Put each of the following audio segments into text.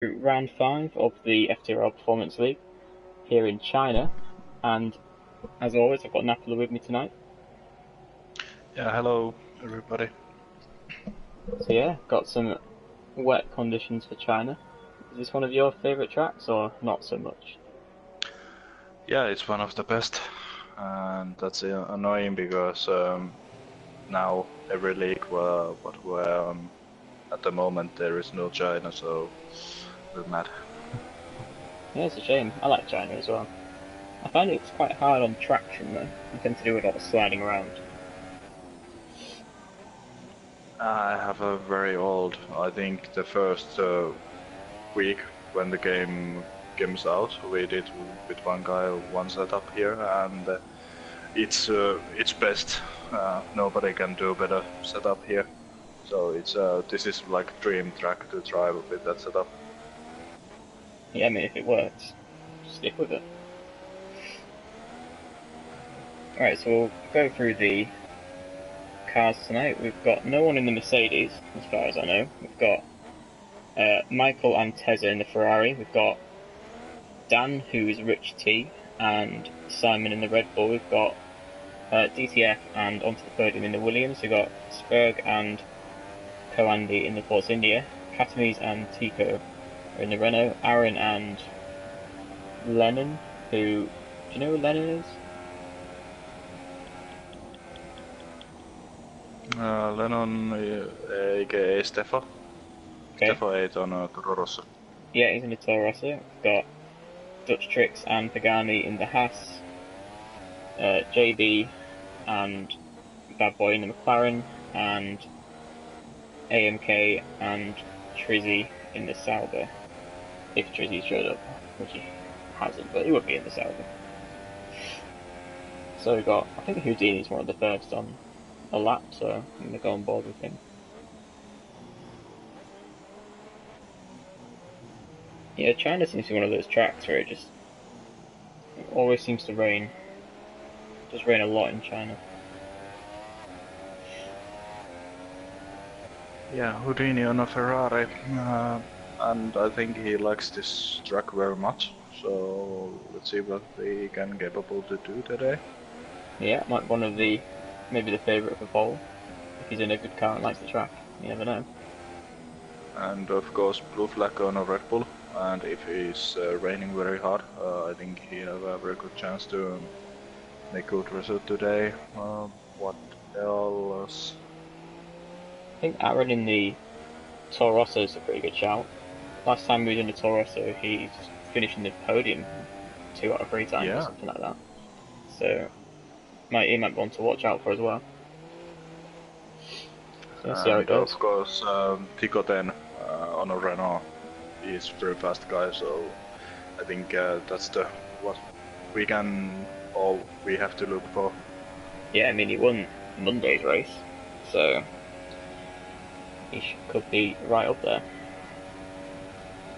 round 5 of the FTRL Performance League here in China, and as always I've got Napoli with me tonight. Yeah, hello everybody. So yeah, got some wet conditions for China. Is this one of your favourite tracks or not so much? Yeah, it's one of the best, and that's annoying because now every league where at the moment there is no China, so we're mad. Yeah, it's a shame. I like China as well. I find it's quite hard on traction though. You tend to do a lot of sliding around. I have a very old. I think the first week when the game comes out, we did with one guy one setup here, and it's best. Nobody can do better setup here. So this is like dream track to drive with that setup. Yeah, I mean if it works, stick with it. Alright, so we'll go through the cars tonight. We've got no one in the Mercedes, as far as I know. We've got Michael and Tezza in the Ferrari. We've got Dan, who is Rich T, and Simon in the Red Bull. We've got DTF and onto the podium in the Williams. We've got Spurg and Coandy in the Force India. Katamis and Tico are in the Renault. Aaron and Lennon, who... Do you know who Lennon is? Lennon, aka Stefo. Okay. Stefo 8 on Toro Rosso. Yeah, he's in the Toro Rosso. We've got Dutch Tricks and Pagani in the Haas. JB and Bad Boy in the McLaren, and AMK and Trizzy in the Sauber. If Trizzy showed up, which he hasn't, but he would be in the Sauber. So we got, I think Houdini's one of the first on a lap, so I'm going to go on board with him. Yeah, China seems to be one of those tracks where it always seems to rain. It does rain a lot in China. Yeah, Houdini on a Ferrari, and I think he likes this track very much. So let's see what he can capable to do today. Yeah, might be one of the, maybe the favourite for pole. If he's in a good car and likes the track, you never know. And of course, blue flag on a Red Bull. And if it's raining very hard, I think he have a very good chance to make good result today. What else? I think Aaron in the Toro Rosso is a pretty good shout. Last time he was in the Toro Rosso, he's finishing the podium 2 out of 3 times or something like that. So he might be one to watch out for as well. So let's see how it goes. Of course, Tico 10 on a Renault is very fast guy, so I think that's what we have to look for. Yeah, I mean he won Monday's race, so he could be right up there.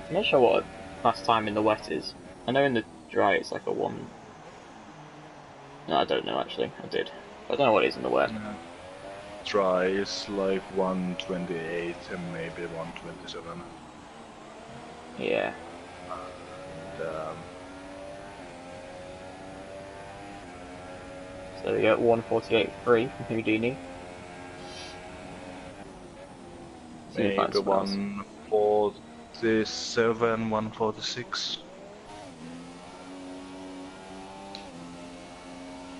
I'm not sure what last time in the wet is. I know in the dry it's like a 1. No, I don't know actually. I did. I don't know what it is in the wet. Dry is like 128 and maybe 127. Yeah. And, so we get 148.3 from Houdini. maybe 147, 146.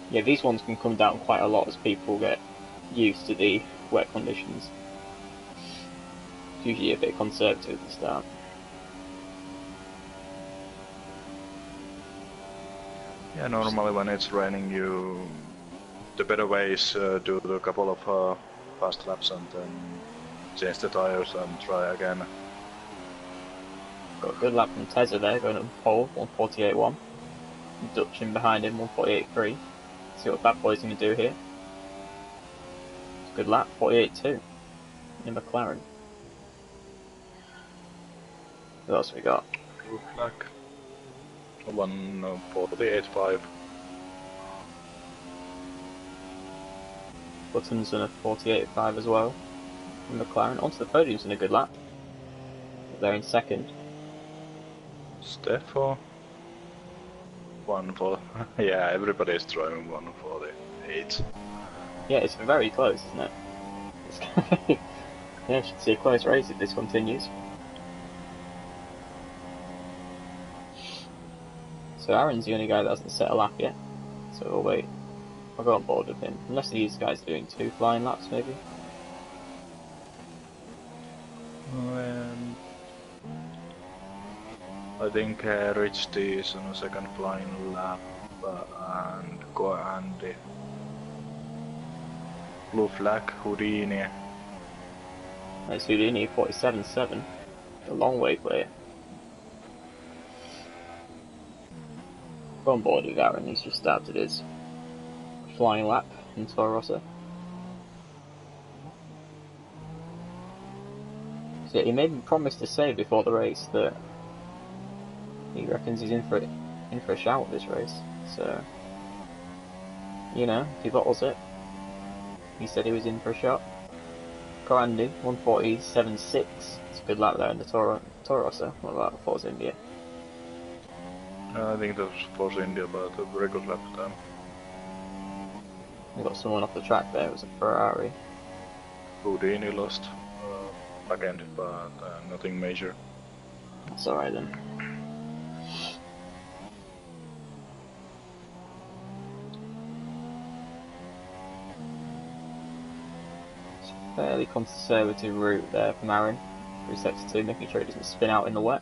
Yeah, these ones can come down quite a lot as people get used to the wet conditions. It's usually a bit conservative at the start. Yeah, normally when it's raining, the better way is do a couple of fast laps and then change the tires and try again. Got a good lap from Tezza there, going up pole, 148.1. Dutch in behind him, 148.3. See what Bad Boy's going to do here. It's a good lap, 48.2 in McLaren. What else we got? Blue flag. 148.5. Button's in a 48.5 as well. And McLaren onto the podium's in a good lap. They're in second. Steffo. 1 for. Yeah, everybody's driving 148. Yeah, it's very close, isn't it? It's yeah, should see a close race if this continues. So Aaron's the only guy that hasn't set a lap yet. So we'll wait. I'll go on board with him. Unless these guys are doing 2 flying laps, maybe. And I think Rich D is on a second flying lap, and Go Andy. Blue flag, Houdini. That's Houdini, 47.7. A long way clear. Go on board with Aaron, he's just started his flying lap in Toro Rosso. So he made me promise to say before the race that he reckons he's in for a shout this race. So, you know, if he bottles it, he said he was in for a shot. Corandi, 147.6. It's a good lap there in the Toro Rosso. What about Force India? I think that was Force India, but a very good lap time. We got someone off the track there, it was a Ferrari. Houdini lost back end, but nothing major. That's alright then. It's a fairly conservative route there from Aaron. Through sector 2, making sure it doesn't spin out in the wet.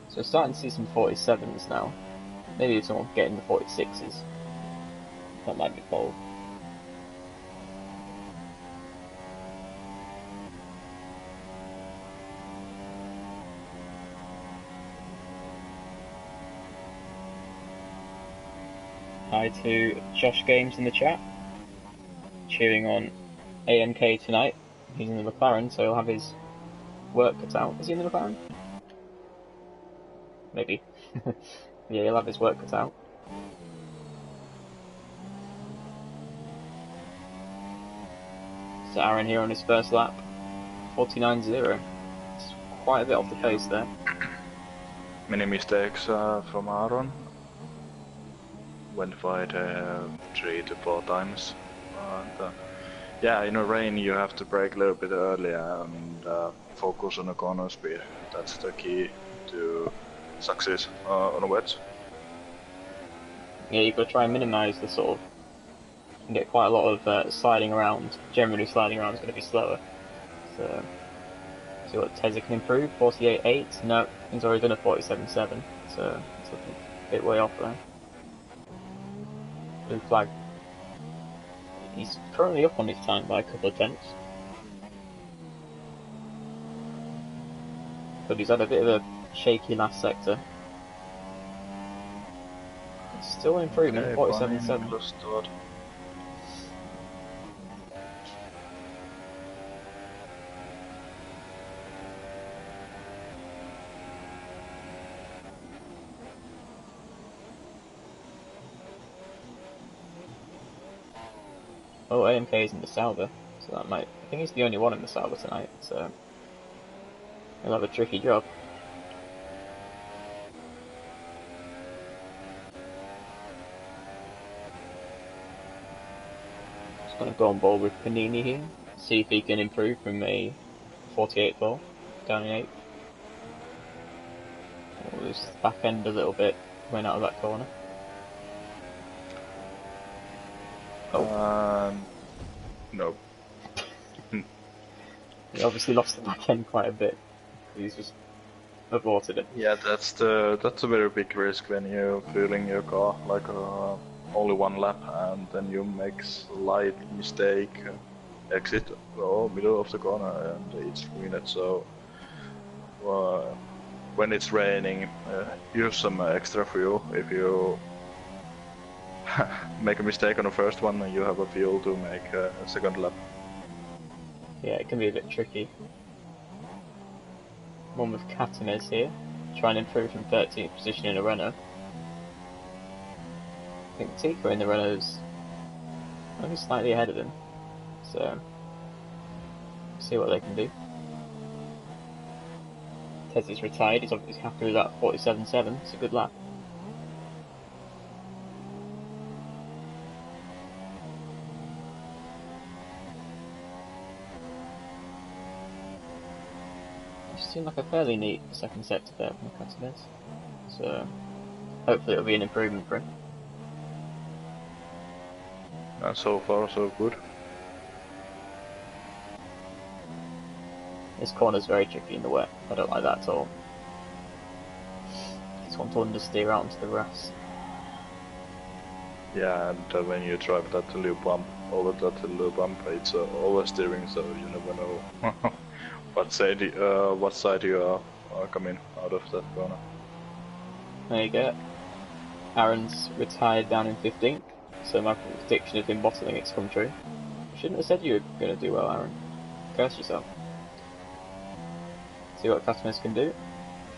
So we're starting to see some 47s now. Maybe someone getting the 46s. That might be bold. Hi to Josh Games in the chat, cheering on AMK tonight. He's in the McLaren, so he'll have his work cut out. Is he in the McLaren? Maybe. Yeah, he'll have his work cut out. So Aaron here on his first lap, 49.0. It's quite a bit off the pace there. Many mistakes from Aaron. Went wide 3 to 4 times. And, yeah, in a rain you have to brake a little bit earlier and focus on the corner speed. That's the key to success on a wet. Yeah, you've got to try and minimise the sort of... You can get quite a lot of sliding around. Generally sliding around is going to be slower. So, see what Tezza can improve. 48.8. No, he's already done a 47.7. So, it's looking a bit way off there. Blue flag. He's currently up on his time by a couple of tenths. But he's had a bit of a shaky last sector. It's still an improvement, 47.7. Oh, AMK is in the Sauber, so that might... I think he's the only one in the Sauber tonight, so... He'll have a tricky job. Just gonna go on board with Panini here, see if he can improve from a 48.4 down in 8th. Oh, this back end a little bit, went out of that corner. Oh. No. He obviously lost the back end quite a bit. He's just aborted it. Yeah, that's a very big risk when you're fueling your car like only 1 lap and then you make slight mistake, exit or middle of the corner and it's ruined. So when it's raining, use some extra fuel. If you make a mistake on the first one, you have a fuel to make a second lap. Yeah, it can be a bit tricky. One with Catanez here, trying to improve from 13th position in a Renault. I think Tika in the Renault's only slightly ahead of him, so See what they can do. Tez is retired, he's obviously happy with that 47.7, it's a good lap. It seemed like a fairly neat second sector there from the Catanese, so hopefully it'll be an improvement for him. And so far so good. This corner's very tricky in the wet, I don't like that at all. Just want to understeer out into the grass. Yeah, and when you drive that little bump, over that little bump, it's oversteering, so you never know what side you are coming out of that corner. There you go. Aaron's retired down in 15th, so my prediction of him bottling it's come true. Shouldn't have said you were going to do well, Aaron. Curse yourself. See what Catanese can do.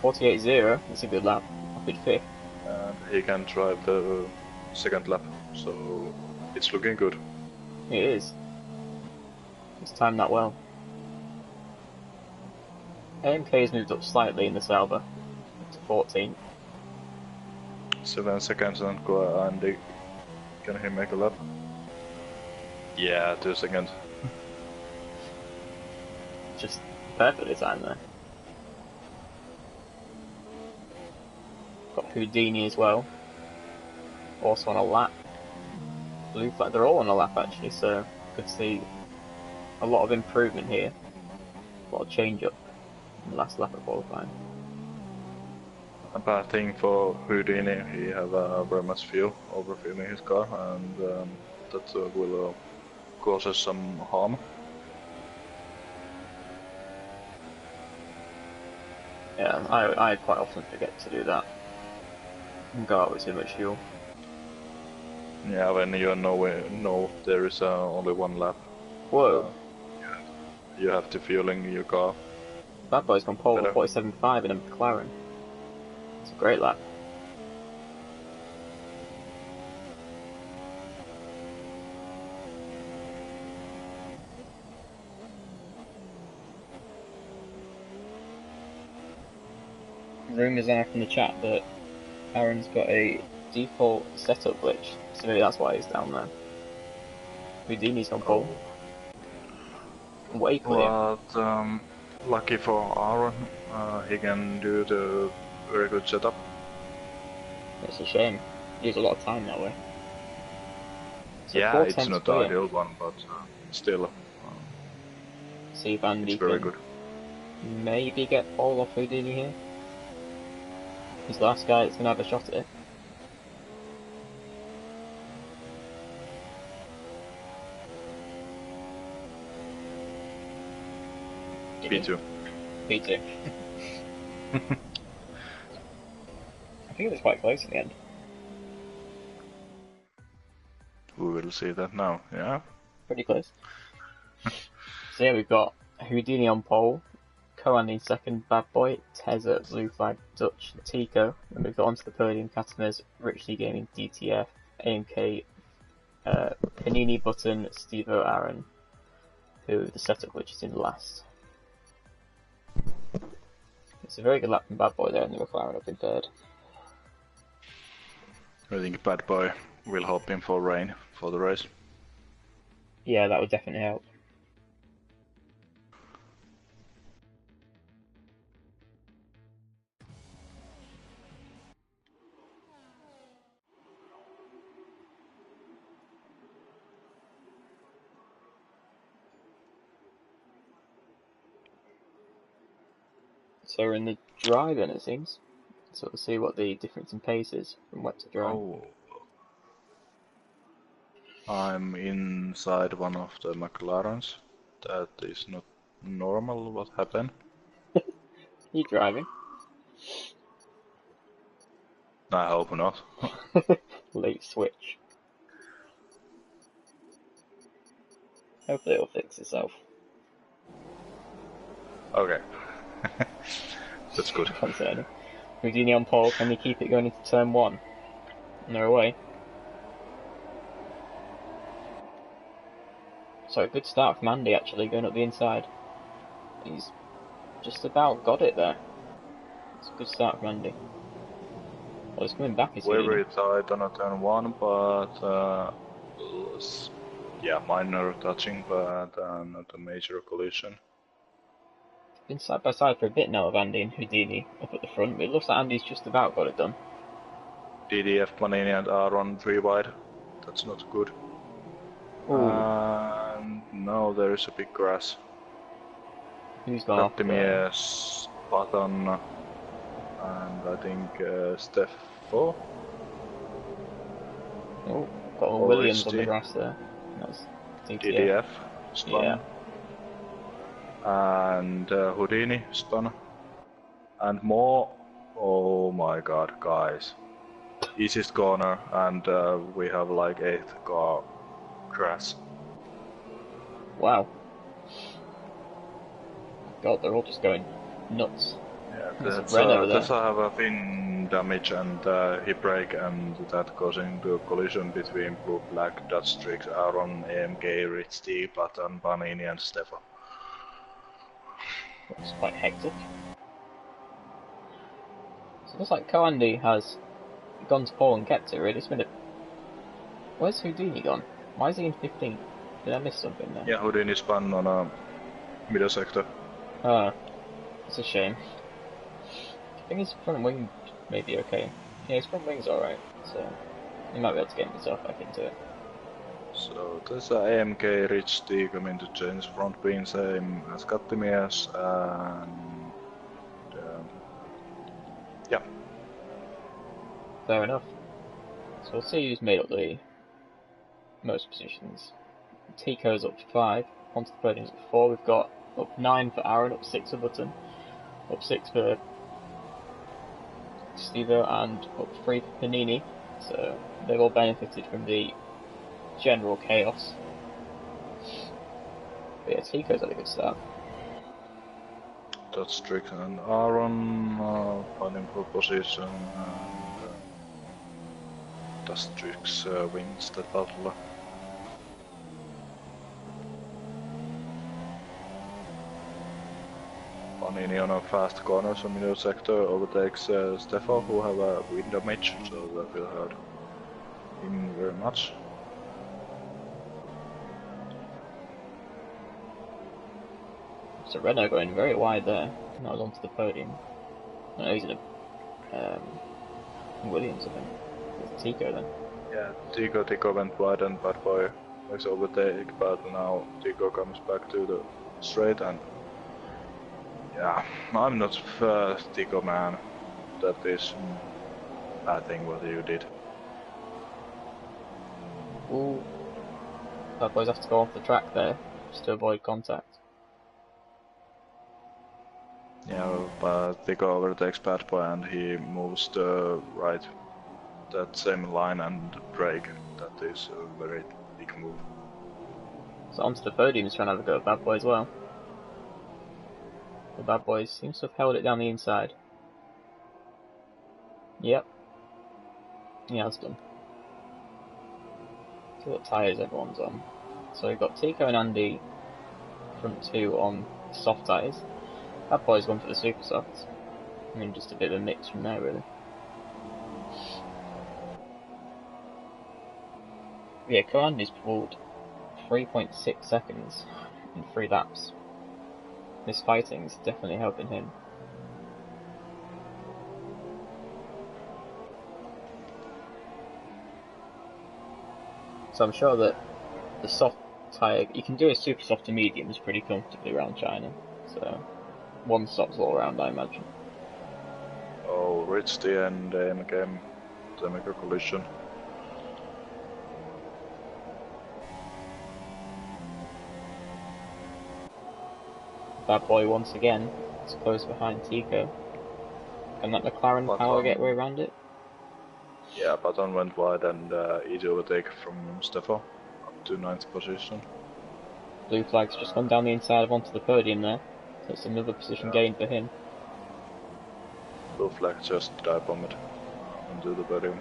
48.0, that's a good lap. Up in 5th. And he can drive the second lap, so it's looking good. It is. He's timed that well. AMK has moved up slightly in the Sauber to 14th. 7 seconds and go Andy. Can he make a lap? Yeah, 2 seconds. Just perfectly timed there. Got Houdini as well. Also on a lap. Blue flag, they're all on a lap actually, so good to see a lot of improvement here. A lot of change up in the last lap of qualifying. A bad thing for Houdini, he have very much fuel, overfueling his car, and that will cause us some harm. Yeah, I quite often forget to do that. And go out with too much fuel. Yeah, when you know there is only one lap. Whoa! You have to fueling your car. Bad Boy's gone pole with 47.5 in a McLaren. It's a great lap. Rumours are from the chat that Aaron's got a default setup glitch, so maybe that's why he's down there. Houdini's gone pole. Way clear. But lucky for Aaron, he can do the very good setup. It's a shame. He loses a lot of time that way. So yeah, it's not the ideal one, but still. See if Andy it's very can good. maybe get pole off Houdini here. He's the last guy that's going to have a shot at it. P2. P2. I think it was quite close in the end. We will see that now, yeah? Pretty close. So yeah, we've got Houdini on pole, Coan in second, Bad Boy, Teza, Blue Flag, Dutch, Tico, and we've got onto the podium Catanese, Richly Gaming, DTF, AMK, Panini Button, Stevo, Aaron, who the setup which is in last. It's a very good lap from Bad Boy there in the McLaren up in third. I think Bad Boy will hop in for rain for the race. Yeah, that would definitely help. So we're in the dry then, it seems. So we'll see what the difference in pace is from wet to dry. Oh. I'm inside one of the McLarens. That is not normal, what happened? You driving? I hope not. Late switch. Hopefully it'll fix itself. Okay. That's good. Concerning. Houdini on pole, can they keep it going into turn 1? And they're away. So a good start from Andy actually, going up the inside. He's just about got it there. It's a good start from Andy. Well, he's coming back, is he? Very tight on a turn 1, but yeah, minor touching, but not a major collision. Been side by side for a bit now of Andy and Houdini up at the front, but it looks like Andy's just about got it done. DDF, Panini and Aaron 3 wide. That's not good. And now there is a big grass. Who's gone off? Yes, Patton, and I think Steffo. Oh, got a Williams on the grass there. That's DDF spun. Yeah. And Houdini spun. And more. Oh my god, guys. Easiest corner, and we have like 8th car crash. Wow. God, they're all just going nuts. Yeah, that's I have a thin damage, and he break, and that goes into a collision between Blue Black, Dutch Strix, Aaron, AMK, Rich T, Patton, Panini, and Stefan. It's quite hectic. So it looks like Coandy has gone to pole and kept it, really. It's been a... Where's Houdini gone? Why is he in 15th? Did I miss something there? Yeah, Houdini spun on a middle sector. Ah, it's a shame. I think his front wing may be okay. Yeah, his front wing's alright, so he might be able to get himself back into it. So there's a AMK Rich T coming to change front wing, same as Kattimies, and yeah. Fair enough. So we'll see who's made up the most positions. Tico's up 5, onto the podium's up 4. We've got up 9 for Aaron, up 6 for Button, up 6 for Stevo, and up 3 for Panini. So they've all benefited from the general chaos. But yeah, Tico's had a good start. That's Strix and Aaron finding pole position, and Strix wins the battle. Panini on a fast corner, so middle sector overtakes Stefan, who have a wind damage, so that will hurt him very much. So Renault going very wide there, not onto the podium. No, he's in a Williams, I think. It's Tico then. Yeah, Tico went wide and Bad Boy was overtake, but now Tico comes back to the straight, and yeah, I'm not Tico man. That is bad thing what you did. Ooh. Bad Boys have to go off the track there, just to avoid contact. Yeah, but Tico overtakes Bad Boy and he moves to right, that same line, and brake. That is a very big move. So onto the podium, he's trying to have a go at Bad Boy as well. The Bad Boys seems to have held it down the inside. Yep. He has done. See what tyres everyone's on. So we've got Tico and Andy front 2 on soft tyres. Bad Boy's gone for the super softs. I mean, just a bit of a mix from there, really. Yeah, Coandy's pulled 3.6 seconds in 3 laps. This fighting's definitely helping him. So I'm sure that the soft tyre, you can do a super soft to mediums pretty comfortably around China. So one stops all around, I imagine. Oh, Rich the end again, the make a collision. Bad Boy once again, it's close behind Tico. Can that McLaren power get way around it? Yeah, Patton went wide and easy overtake from Stefan up to 9th position. Blue flag's just gone down the inside of onto the podium there. So it's another position gain for him. Blue flag just dive bombed onto the podium.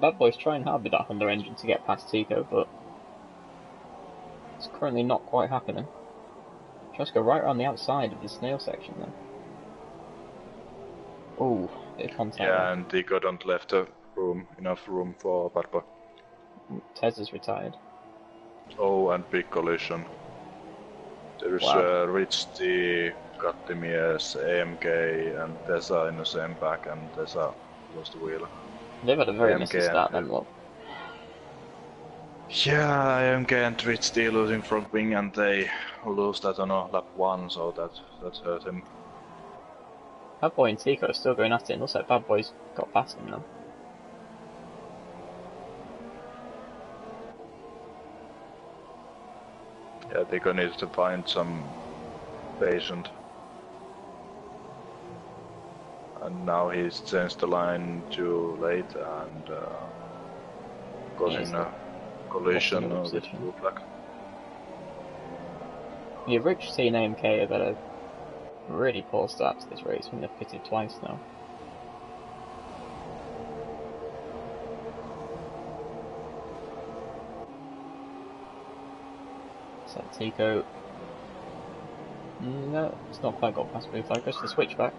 Bad Boy's trying hard with that Honda engine to get past Tico, but it's currently not quite happening. Tries to go right around the outside of the snail section then. Ooh, bit of contact. Yeah, and Tico don't left enough room for Bad Boy. Tez is retired. Oh, and big collision. There's Wow. Richie, Kattimies, AMK, and Tessa in the same pack, and Tessa lost the wheel. They've had a very AMK messy start then, look. Yeah, AMK and Richie losing front wing, and they lose that on lap 1, so that hurt him. Bad Boy and Tico are still going at it, and looks like Bad Boy's got past him now. Yeah, Tico needs to find some patient. And now he's changed the line too late and causing a collision with blue flag. Yeah, Richie and AMK have had a really poor start to this race when they've pitted twice now. So Tico... No, it's not quite got past blue flag, just the switchback.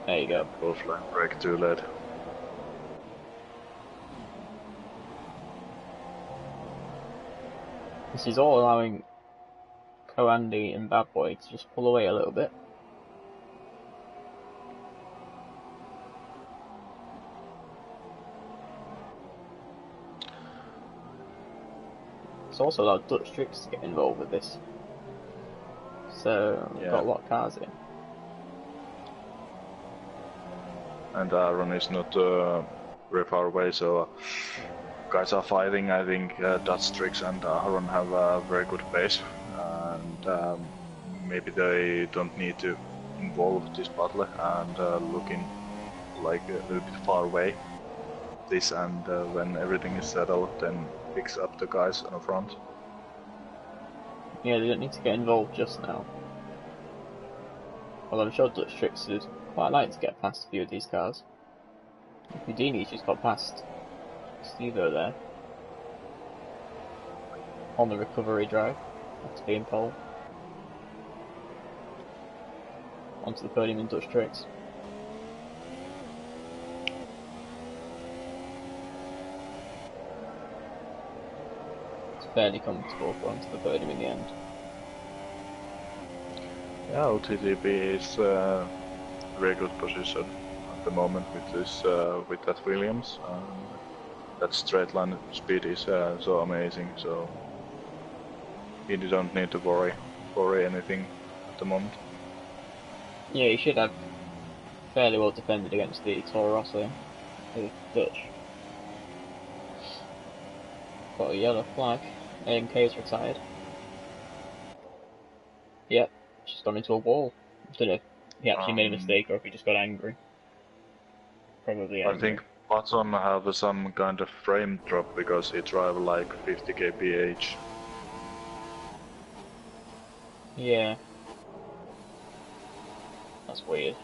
There you go. Blue flag break too late. This is all allowing Co-Andy and Bad Boy to just pull away a little bit. It's also allowed Dutch Tricks to get involved with this. So, we've got a lot of cars in. And Aaron is not very far away, so guys are fighting. I think Dutch Tricks and Aaron have a very good pace. And maybe they don't need to involve this battle and looking like a little bit far away. This and when everything is settled, then picks up the guys on the front. Yeah, they don't need to get involved just now. Although I'm sure Dutch Tricks would quite like to get past a few of these cars. Houdini's just got past Stevo there. On the recovery drive, after being pole. Onto the podium in Dutch Tricks. It's fairly comfortable for onto the podium in the end. Yeah, OTTB is very good position at the moment with this with that Williams. That straight line speed is so amazing. So he don't need to worry anything at the moment. Yeah, he should have fairly well defended against the Toro Rosso, the Dutch. Got a yellow flag. AMK is retired. Yep, she's gone into a wall. I don't know if he actually made a mistake or if he just got angry. Probably angry. I think Patson have some kind of frame drop because he drive like 50 kph. Yeah. That's weird.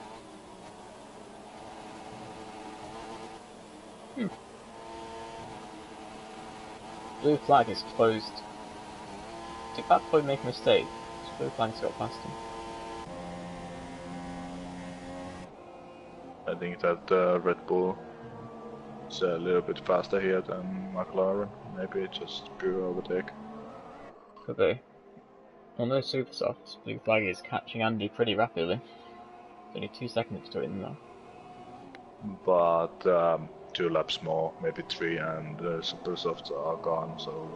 Blue flag is closed. Did Bad Boy make a mistake? Blue flag's got past him. I think that Red Bull is a little bit faster here than McLaren. Maybe it's just pure overtake. Could be. On those super softs, Blue flag is catching Andy pretty rapidly. Only 2 seconds to it now. But 2 laps more, maybe 3, and the super softs are gone, so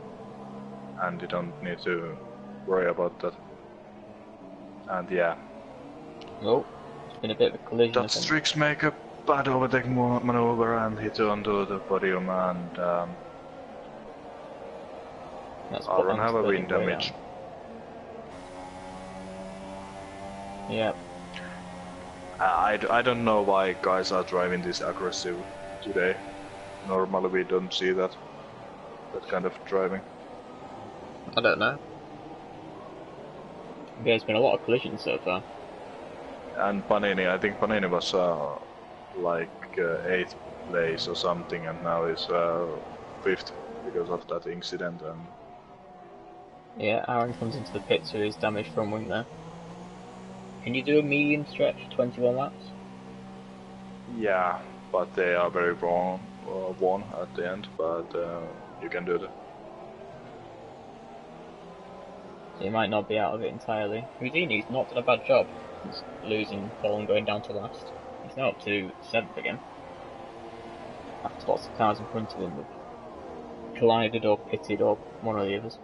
Andy don't need to worry about that. And yeah. Oh, it's been a bit of a collision. Dutch Tricks make a bad overtake maneuver and hit onto the podium, and Aaron have a wind damage. Yeah. I don't know why guys are driving this aggressive today. Normally we don't see that kind of driving. I don't know. There's been a lot of collisions so far. And Panini, I think Panini was like 8th place or something, and now he's 5th because of that incident. And Yeah, Aaron comes into the pits with his damaged front wing there. Can you do a medium stretch, 21 laps? yeah, but they are very worn at the end, but you can do that. So he might not be out of it entirely. Houdini's not done a bad job since losing pole and going down to last. He's now up to 7th again. After lots of cars in front of him have collided or pitted or one or the others.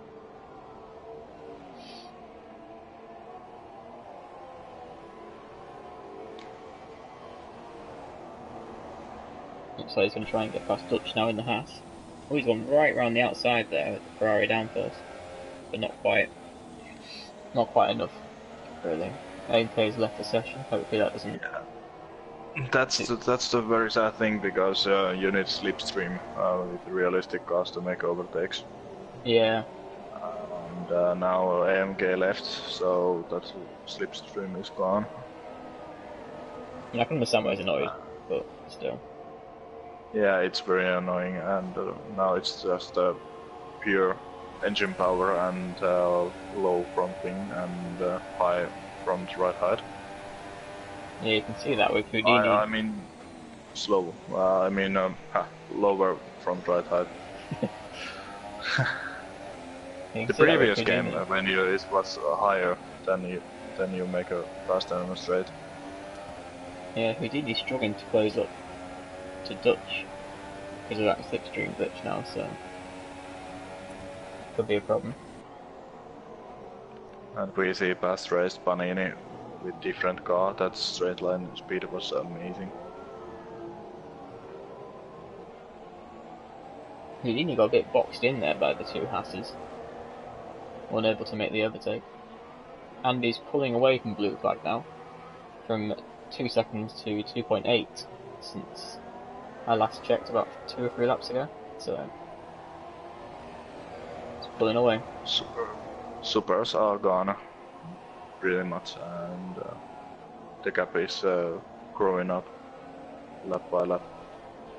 Looks like he's going to try and get past Dutch now in the Haas. Oh, he's gone right round the outside there with the Ferrari down first. But not quite. Not quite enough, really. AMK's left the session. Hopefully that doesn't... Yeah. That's the very sad thing, because you need slipstream with realistic cars to make overtakes. Yeah. And now AMK left, so that slipstream is gone. I can understand why he's annoyed, but still. Yeah, it's very annoying, and now it's just pure engine power and low front wing and high front right height. Yeah, you can see that with Houdini. I mean, slow. Lower front right height. The previous game, when it was higher, then you make a faster and a straight. Yeah, Houdini's struggling to close up to Dutch because of that slipstream glitch now, so could be a problem. And we see past race Panini with different car. That straight line speed was amazing. Houdini got a bit boxed in there by the two Hasses, unable to make the overtake. And he's pulling away from blue flag now, from 2 seconds to 2.8 since I last checked about 2 or 3 laps ago, so it's pulling away. Supers are gone, pretty much, and the gap is growing up lap by lap.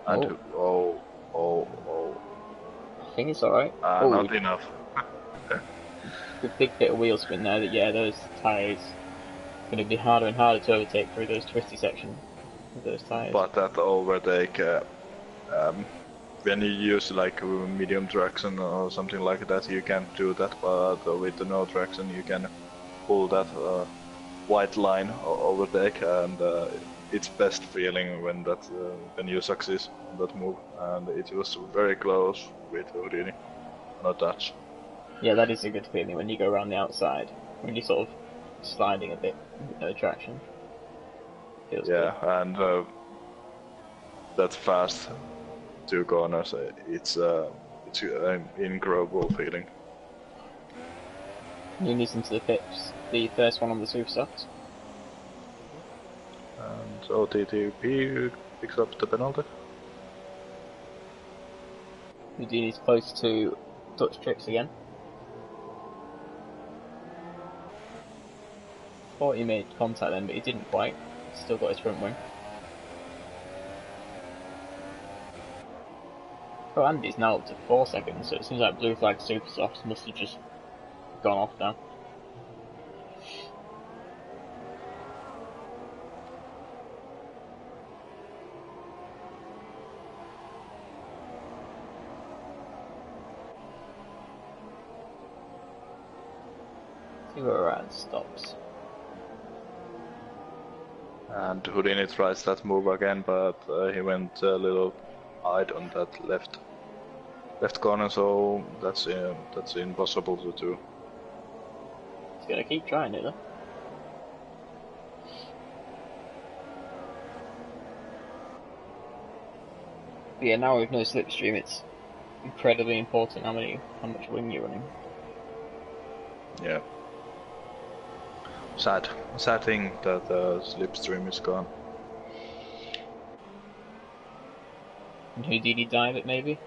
And oh. I think it's alright. Not enough. Good big bit of wheel spin there, that those tyres are going to be harder and harder to overtake through those twisty sections with those tyres. But that overtake, when you use like medium traction or something like that, you can't do that, but with the no traction you can pull that white line overtake, and it's best feeling when you succeed on that move, and it was very close with Houdini, not touch. Yeah, that is a good feeling when you go around the outside, when you're sort of sliding a bit with no traction. Feels good. And that's fast 2 corners. It's an incredible feeling. Nunes into the pits, the first one on the super softs. And so TTP picks up the penalty. Houdini's close to Dutch tricks again. Thought he made contact then, but he didn't quite. Still got his front wing. Oh, Andy's now up to 4 seconds, so it seems like blue flag super softs must have just gone off now. See where we're at, stops. And Houdini tries that move again, but he went a little hide on that left corner, so that's impossible to do. He's gonna keep trying it though. But yeah, now with no slipstream, it's incredibly important how much wing you're running. Yeah. Sad thing that the slipstream is gone. And Houdini dive it maybe?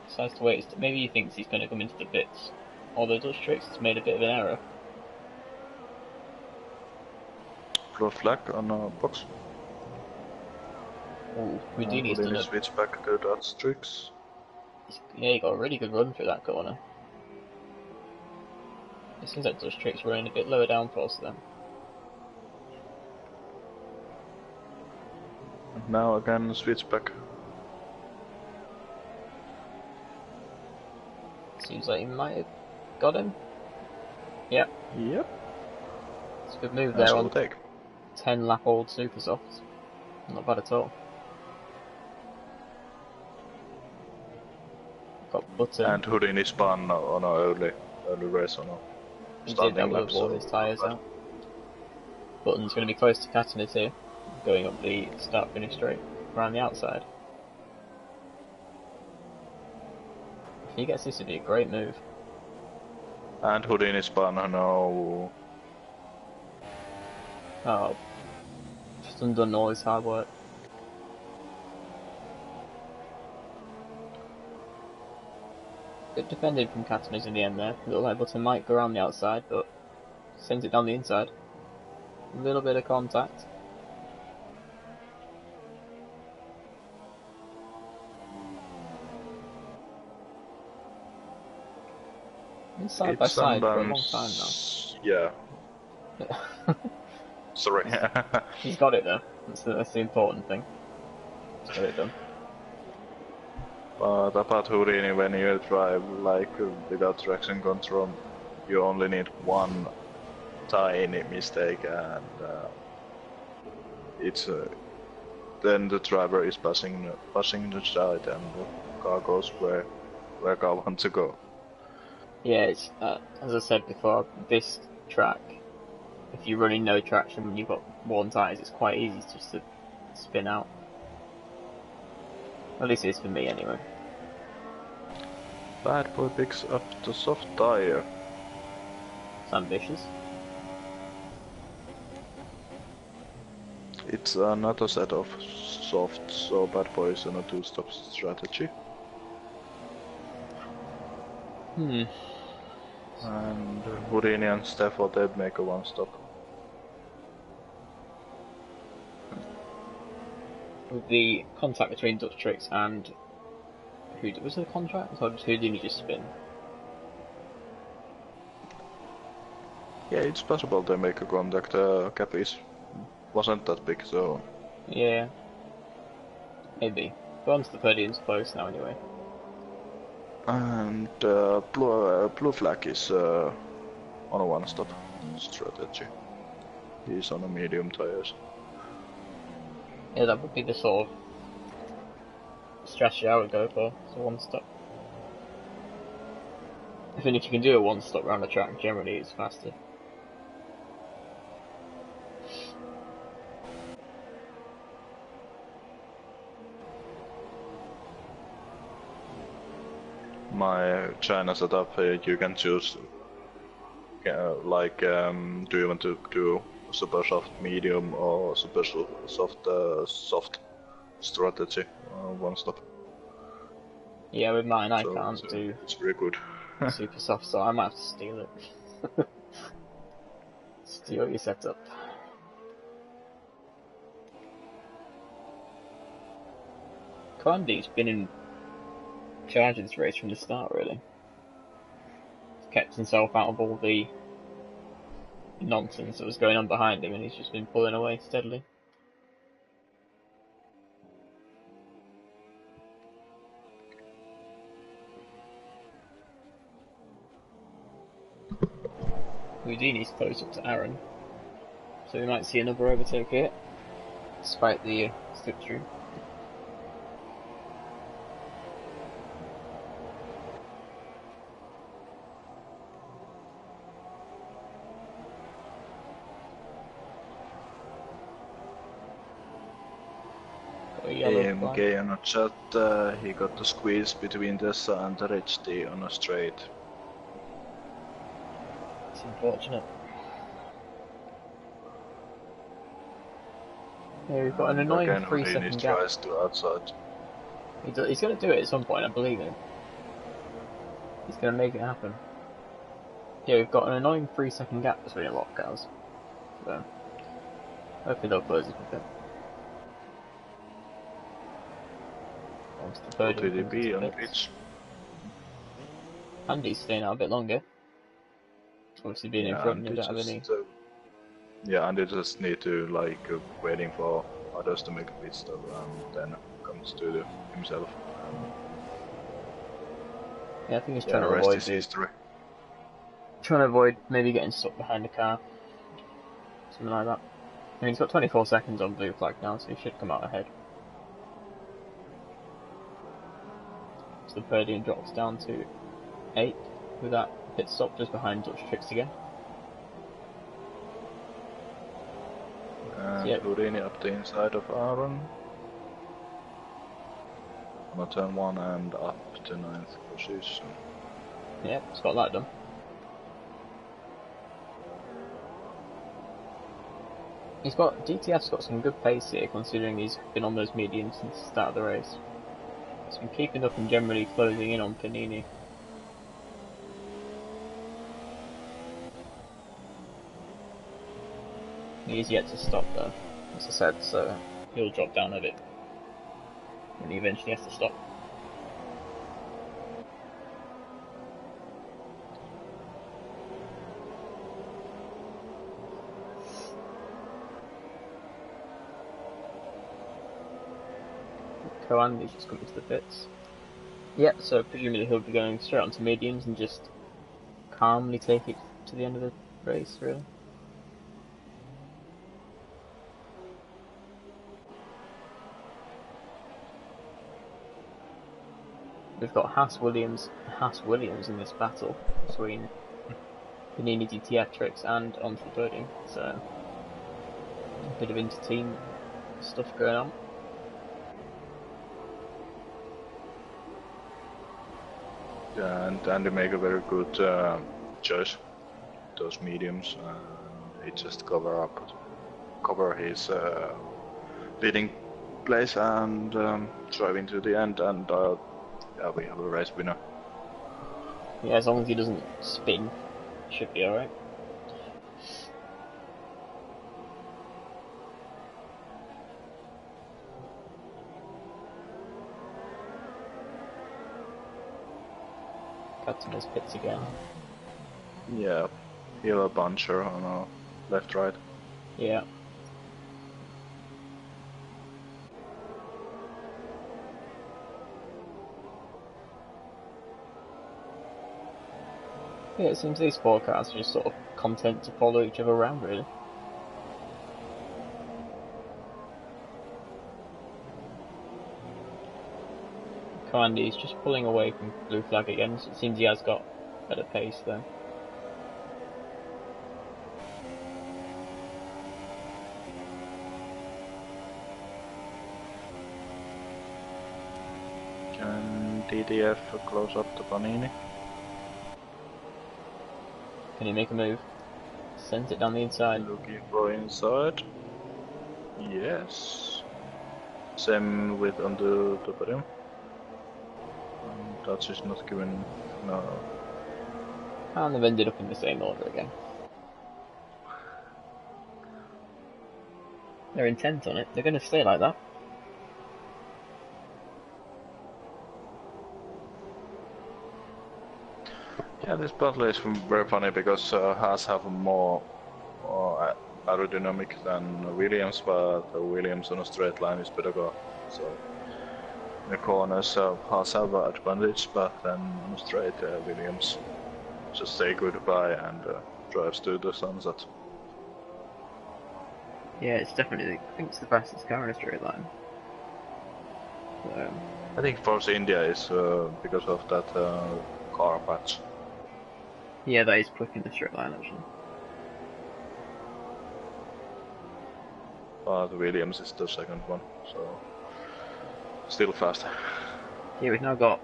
Decides to wait. Maybe he thinks he's going to come into the pits. Although Dutch Tricks has made a bit of an error. Blue flag on a box. Ooh, Houdini's done Houdini a... switch back to dodge tricks. Yeah, he got a really good run through that corner. It seems like Dutch Trick's running a bit lower downforce then. And now again switch back. Seems like he might have got him. Yep. Yep. It's a good move Nice there little on take. 10 lap old super softs. Not bad at all. Got Button. And Houdini spun on an early race on a He did starting that lap, with all so his tyres out. Button's going to be close to catching us here, going up the start finish straight around the outside. If he gets this, it'd be a great move. And Houdini spun, no. Oh, just undone all his hard work. Good defended from Katanas in the end there. Looked like Button might go around the outside, but sends it down the inside. A little bit of contact. Been side by side for a long time now. Yeah. Sorry. He's got it though. That's the important thing. He's got it done. But about Houdini, when you drive like without traction control, you only need one tiny mistake, and it's then the driver is passing the side, and the car goes where car wants to go. Yeah, it's as I said before, this track, if you're running no traction when you've got worn tyres, it's quite easy just to spin out. At least it is for me anyway. Bad boy picks up the soft tire. It's ambitious. It's another set of softs, so bad boy is on a two-stop strategy. And Houdini and Steffo, they'd make a one-stop. With the contact between Dutch Tricks and was there a contract? Or did Houdini just spin? Yeah, it's possible they make a contact. Gap wasn't that big, so Yeah, maybe. But onto the podium's close now anyway. and blue flag is on a one-stop strategy. He's on a medium tires. Yeah, that would be the sort of strategy I would go for. So one stop. I think if you can do a one stop around the track, generally it's faster. My China setup, you can choose do you want to do super soft medium or super soft strategy one stop. Yeah, with mine I So can't do it's very good. super soft, so I might have to steal it. Steal your setup. Condi's been in charge of this race from the start, really. He's kept himself out of all the nonsense that was going on behind him, and he's just been pulling away steadily. Houdini's close up to Aaron, so we might see another overtake here, despite the slipstream. AMK on a chat, he got the squeeze between Tessa and Rich D on a straight. It's unfortunate. Yeah, we've got an annoying again, 3-second gap. Tries to outside. He's going to do it at some point, I believe him. He's going to make it happen. Yeah, we've got an annoying 3-second gap between a lot of cars. So, hopefully they'll close it with it. onto the podium, comes into OTDB on pits. pitch. Andy's staying out a bit longer. Obviously being in Yeah, front, and you they don't have any... yeah, and they just need to like waiting for others to make a pit stop, and then comes to himself. Yeah, I think he's Yeah, trying to rest avoid is history. maybe getting stuck behind a car. Something like that. I mean, he's got 24 seconds on blue flag now, so he should come out ahead. So the podium drops down to 8th with that pit stop just behind Dutch Tricks again. And Yep. Houdini up the inside of Aaron. On a turn 1 and up to 9th position. Yep, it's got that done. DTF's got some good pace here, considering he's been on those mediums since the start of the race. He's been keeping up and generally closing in on Panini. He's yet to stop though, as I said, so he'll drop down a bit when he eventually has to stop. Andy's just coming to the pits. Yep, so presumably he'll be going straight onto mediums and just calmly take it to the end of the race, really. We've got Haas Williams in this battle between Panini DTF Tricks and onto the podium, so a bit of inter-team stuff going on. Yeah, and Andy make a very good choice. Those mediums, he just cover his leading place and drive into the end, and yeah, we have a race winner. Yeah, as long as he doesn't spin, should be alright. Cuts in his pits again. Yeah, he'll a buncher on a left right. Yeah. Yeah, it seems these four cars are just sort of content to follow each other around, really. Andy's just pulling away from blue flag again, so it seems he has got better pace there. Can DDF close up to Panini? Can he make a move? Sends it down the inside. Looking for inside. Yes. Same with on the podium. Touch is not given. No. And they've ended up in the same order again. They're intent on it. They're going to stay like that. Yeah, this battle is very funny because Haas have more aerodynamic than Williams, but Williams on a straight line is better go. So in the corners, Haas have an advantage, but then on a straight, Williams just say goodbye and drives to the sunset. Yeah, it's definitely. I think it's the fastest car in a straight line. I think Force India is because of that car patch. Yeah, that is quick in the straight line, actually. But Williams is the second one, so still faster. Yeah, we've now got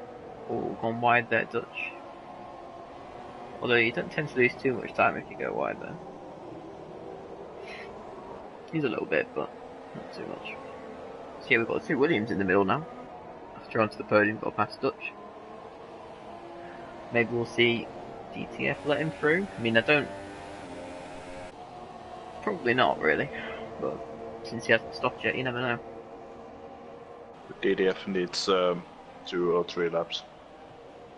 gone wide there, Dutch. Although you don't tend to lose too much time if you go wide there. He's a little bit, but not too much. So yeah, we've got two Williams in the middle now. After onto the podium, got past Dutch. Maybe we'll see DTF let him through. I mean, I don't. Probably not really, but since he hasn't stopped yet, you never know. DDF needs 2 or 3 laps.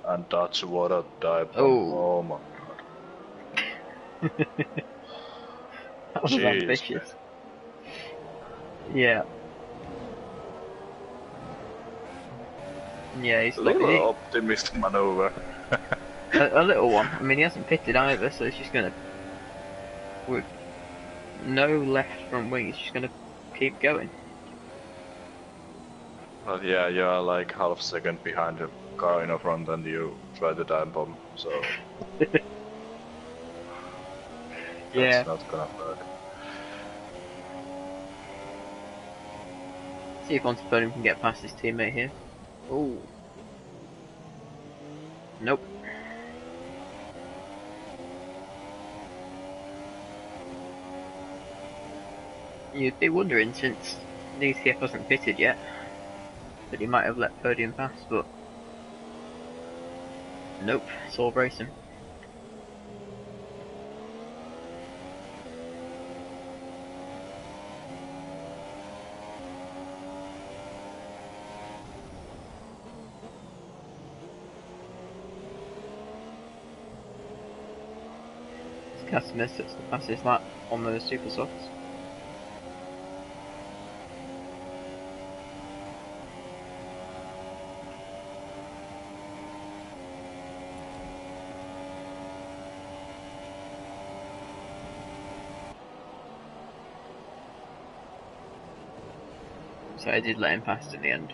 And that's what a dive bomb. Oh. Oh my god. That was Jeez, ambitious. Yeah. Yeah, he's a little he, optimistic maneuver. a little one. I mean, he hasn't pitted either, so he's just gonna, with no left front wing, he's just gonna keep going. But yeah, you're like half second behind the car in the front and you try the dive bomb, so Yeah. that's not gonna work. See if Montepone can get past his teammate here. Oh. Nope. You'd be wondering, since the ECF hasn't pitted yet, that he might have let Podium pass, but nope, it's all racing. Casimir sets the fastest lap on the super softs. So I did let him past in the end.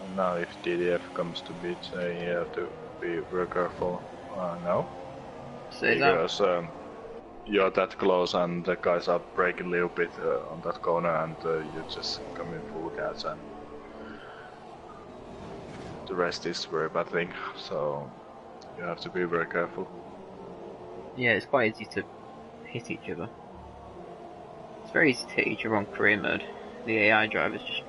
And now if DDF comes to beat, you have to be very careful. No? So is that? Because you're that close and the guys are braking a little bit on that corner and you just come in full gas and the rest is very bad thing, so you have to be very careful. Yeah, it's quite easy to hit each other. It's very easy to hit each other on career mode. The AI drivers just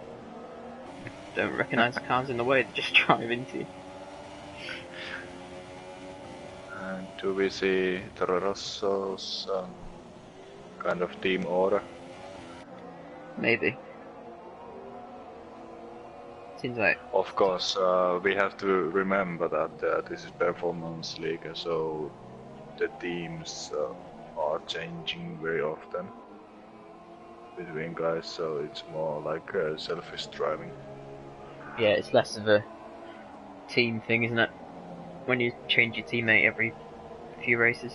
don't recognise the cars in the way, they just drive into you. And do we see Toro Rosso's kind of team order? Maybe. Seems like... Of course, we have to remember that this is performance league, so the teams are changing very often between guys, so it's more like selfish driving. Yeah, it's less of a team thing, isn't it? When you change your teammate every few races.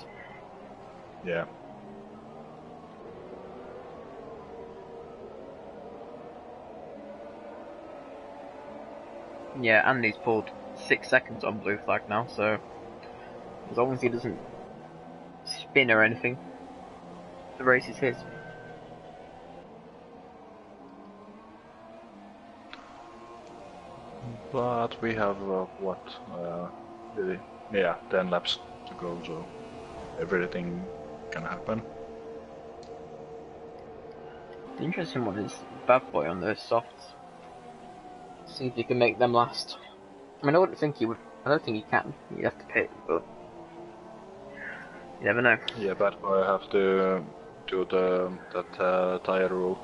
Yeah. Yeah, Andy's pulled 6 seconds on blue flag now, so as long as he doesn't spin or anything, the race is his. But we have really? Yeah, 10 laps to go, so everything can happen. The interesting one is Bad Boy on those softs. See if you can make them last. I mean, I wouldn't think he would. I don't think he can. You have to pit, but you never know. Yeah, Bad Boy have to do that tire rule.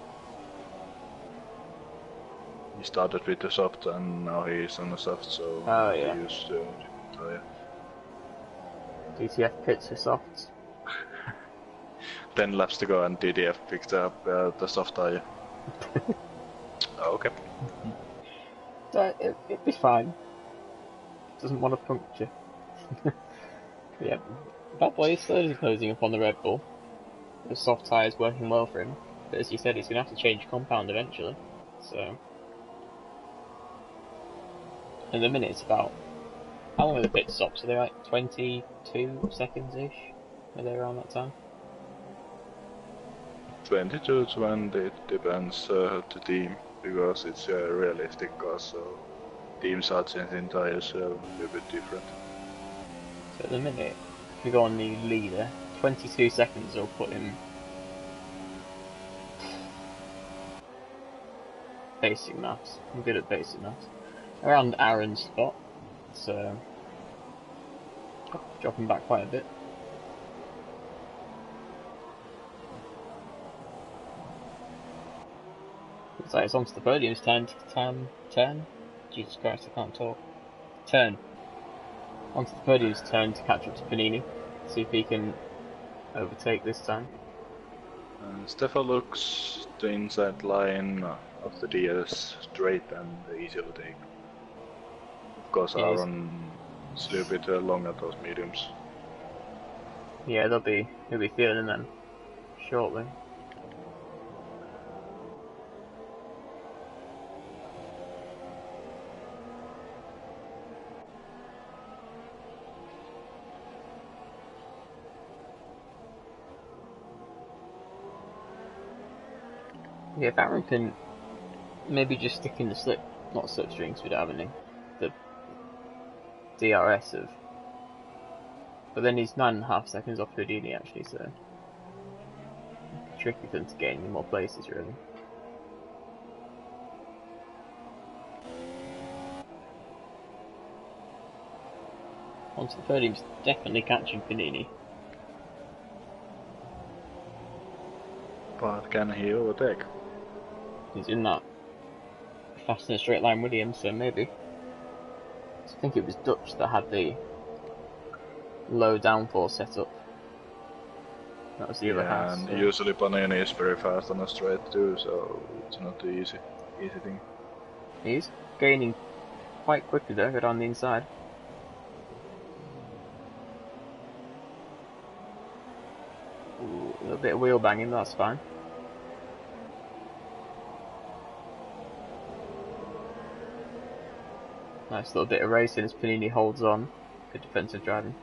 He started with the soft and now he's on the soft, so Oh, he yeah. used to tire. DTF pits for softs. 10 laps to go and DDF picked up the soft tire. Okay. It'd be fine. Doesn't want to puncture. Yeah, Bad Boy is slowly closing up on the Red Bull. The soft tyres working well for him, but as you said, he's going to have to change compound eventually. So, in the minute, it's about how long are the pit stops? Are they like 22 seconds ish? Are they around that time? 20 to 20, it depends the team, because it's a realistic car, so teams are changing tires a little bit different. So at the minute, if we go on the leader, 22 seconds will put him basic maths. I'm good at basic maths. Around Aaron's spot, so dropping back quite a bit. So it's onto the podium's turn. Jesus Christ, I can't talk. Turn. Onto the podium's turn to catch up to Panini. See if he can overtake this time. Stefan looks the inside line of the DS straight and easy to take. Of course, Yeah, Aaron is a little bit long at those mediums. Yeah, he'll be feeling them shortly. Yeah, if Aaron can maybe just stick in the slipstrings we don't have any, the DRS of, but then he's 9.5 seconds off Houdini actually, so tricky for them to gain in more places really. Onto the podium's definitely catching Panini. But can he overtake? He's in that fast in a straight line with him, so maybe. I think it was Dutch that had the low downforce setup. That was the other house. And So. usually Panini is very fast on a straight too, so it's not the easy thing. He's gaining quite quickly though, around the inside. Ooh, a little bit of wheel banging, that's fine. Nice little bit of racing as Panini holds on. Good defensive driving.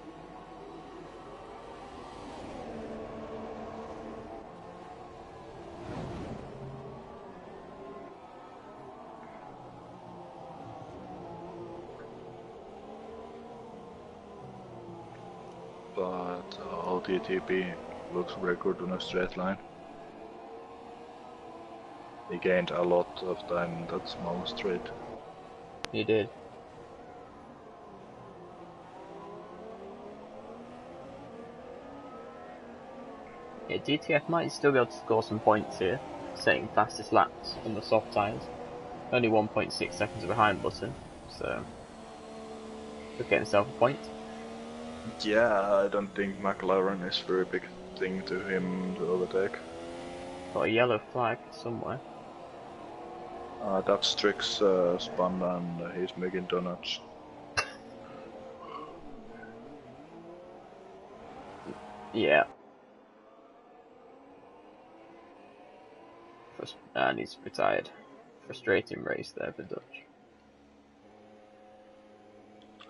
But OTTP looks very good on a straight line. He gained a lot of time in that small straight. He did. Yeah, DTF might still be able to score some points here, setting fastest laps on the soft tyres. Only 1.6 seconds behind Button, so could get himself a point. Yeah, I don't think McLaren is very big thing to him to overtake. Got a yellow flag somewhere. That's Strix spun and he's making donuts. Yeah. And he's retired. Frustrating race there for Dutch.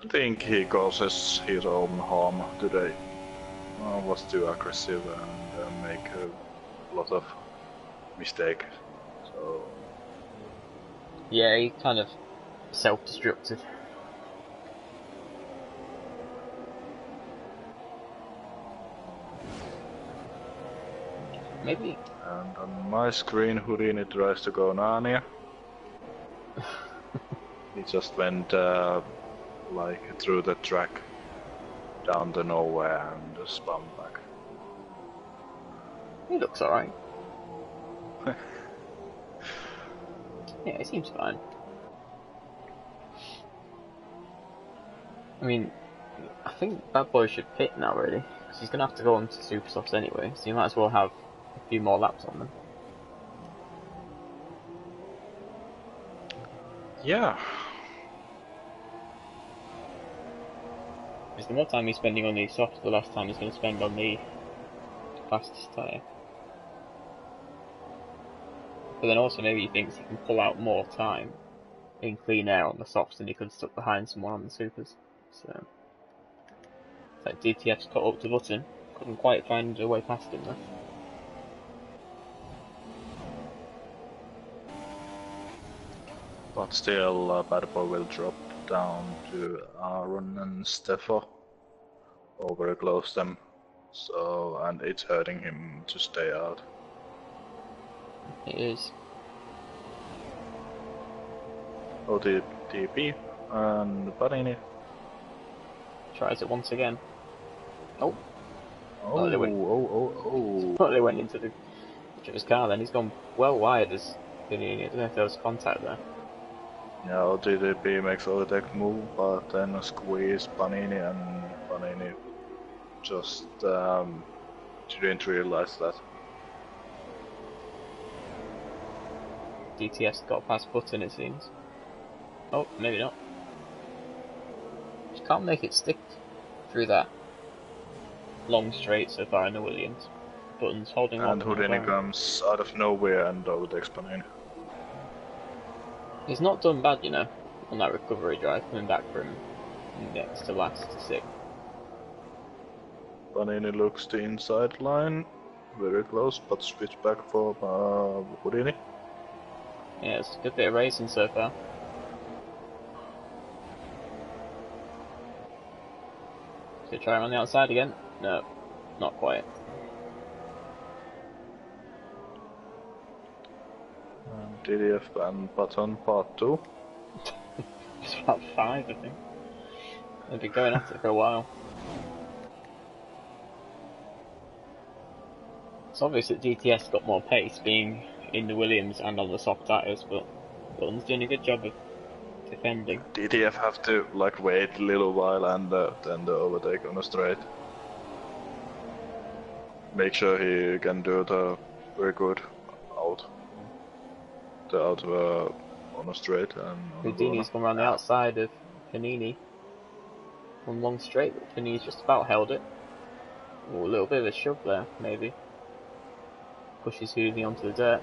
I think he causes his own harm today. Was too aggressive and make a lot of mistakes. So Yeah, he kind of self-destructed. Maybe. And on my screen, Houdini tries to go Narnia. He just went like through the track down to nowhere and spun back. He looks alright. Yeah, he seems fine. I mean, I think Bad Boy should pit now really, because he's going to have to go on to Super Softs anyway, so you might as well have a few more laps on them. Yeah. Because the more time he's spending on these softs, the less time he's going to spend on the fastest tyre. But then also maybe he thinks he can pull out more time in clean air on the softs than he could stuck behind someone on the supers. So, it's like DTF's caught up to Button, couldn't quite find a way past him though. But still, Bad Boy will drop down to Aaron and Steffo. Over close them. So, and it's hurting him to stay out. It is. OTTP and Panini. Tries it once again. Oh. Oh, they went into the edge of his car then. He's gone well wide as Panini. I don't know if there was contact there. Yeah, OTTP makes overtake move, but then squeeze Panini, and Panini just didn't realize that. DTS got past Button, it seems. Oh, maybe not. Just can't make it stick through that long straight so far in the Williams. Button's holding on. And Houdini comes out of nowhere and overtakes Panini. He's not done bad, you know, on that recovery drive, coming back from next to last to sixth. Panini looks the inside line, very close, but switch back for Houdini. Yeah, it's a good bit of racing so far. So try on the outside again? No, not quite. DDF and Button part 2. It's about 5, I think. They've been going at it for a while. It's obvious that DTS got more pace being in the Williams and on the soft tyres, but Button's doing a good job of defending. DTF have to like wait a little while and then the overtake on a straight. Make sure he can do the very good out. The out on a straight and Houdini's gone around the outside of Panini. One long straight, but Panini's just about held it. Oh, a little bit of a shove there, maybe. Pushes Houdini onto the dirt.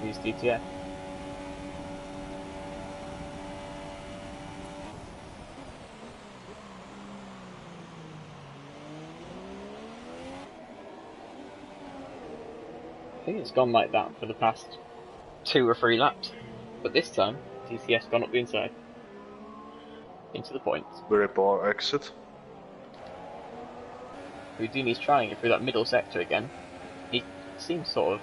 Here's DTF. I think it's gone like that for the past 2 or 3 laps, but this time DTS gone up the inside into the points. very poor exit. Houdini's trying it through that middle sector again. He seems sort of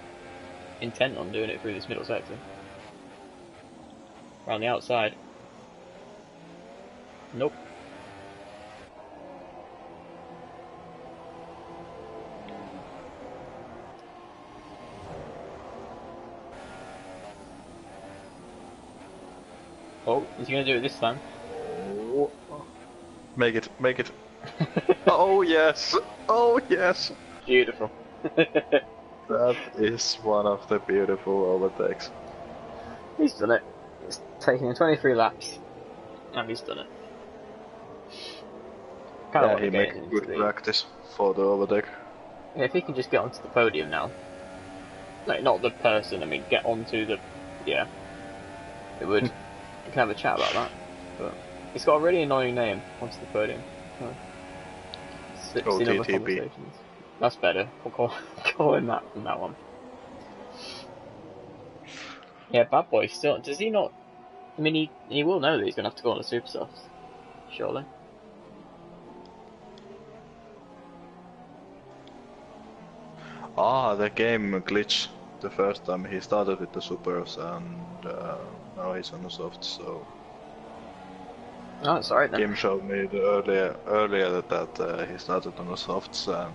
intent on doing it through this middle sector. Around the outside. Nope. Oh, is he going to do it this time? Make it, make it. Oh yes, oh yes. Beautiful. That is one of the beautiful overtakes. He's done it. It's taken him 23 laps, and he's done it. Yeah, he made good practice for the overtake. Yeah, if he can just get onto the podium now. Like, not the person, I mean, get onto the... Yeah. It would... We can have a chat about that. But it's got a really annoying name, onto the podium. Slips in other conversations. That's better. We'll call him that from that one. Yeah, Bad Boy still... Does he not... I mean, he will know that he's going to have to go on the Super Softs. Surely. Ah, the game glitch. The first time he started with the supers and now he's on the softs, so... Oh, it's alright then. Kim showed me earlier that he started on the softs and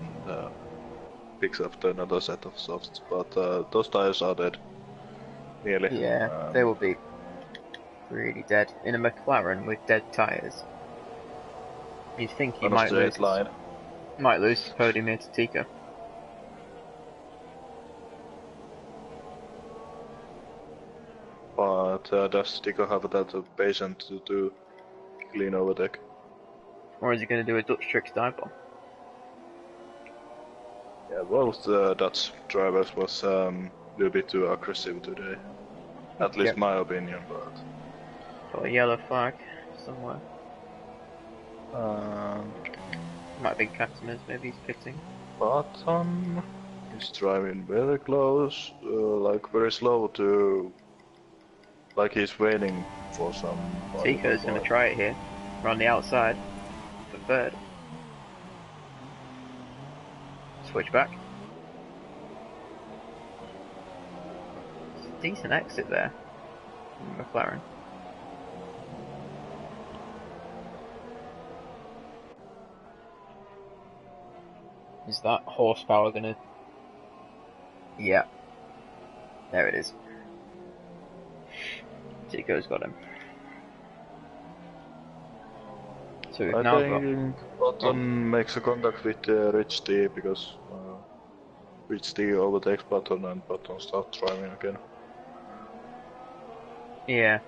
picks up another set of softs, but those tires are dead. Nearly. Yeah, they will be really dead. In a McLaren with dead tyres. You'd think he might lose the podium here to Tico. But does Tico have that patience to do clean overtake? Or is he going to do a Dutch tricks dive bomb? Yeah, both Dutch drivers was a little bit too aggressive today. At least my opinion, but... Got a yellow flag somewhere. Might be Catamers, maybe he's pitting. Button is driving very close, like very slow to... Like he's waiting for some... Tico's going to try it here. Run the outside for third. Switch back. It's a decent exit there from McLaren. Is that horsepower going to... Yeah. There it is. Tico's got him. So we've I now got... think Button makes a contact with Rich D because Rich D overtakes Button and Button starts driving again. Yeah.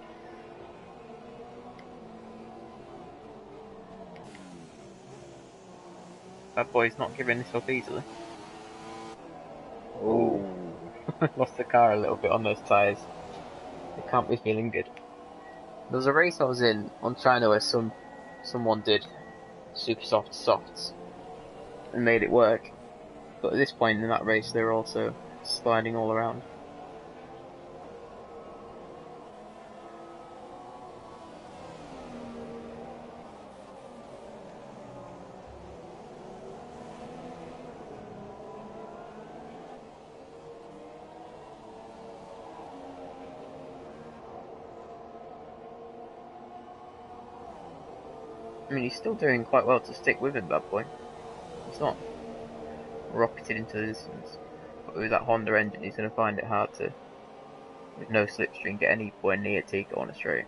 That boy's not giving this up easily. Oh. Lost the car a little bit on those tyres. It can't be feeling good. There was a race I was in on China where someone did super soft softs and made it work. But at this point in that race they were also sliding all around. I mean, he's still doing quite well to stick with him, that boy. He's not rocketed into the distance. But with that Honda engine, he's going to find it hard to, with no slipstream, get anywhere near Tico on a straight.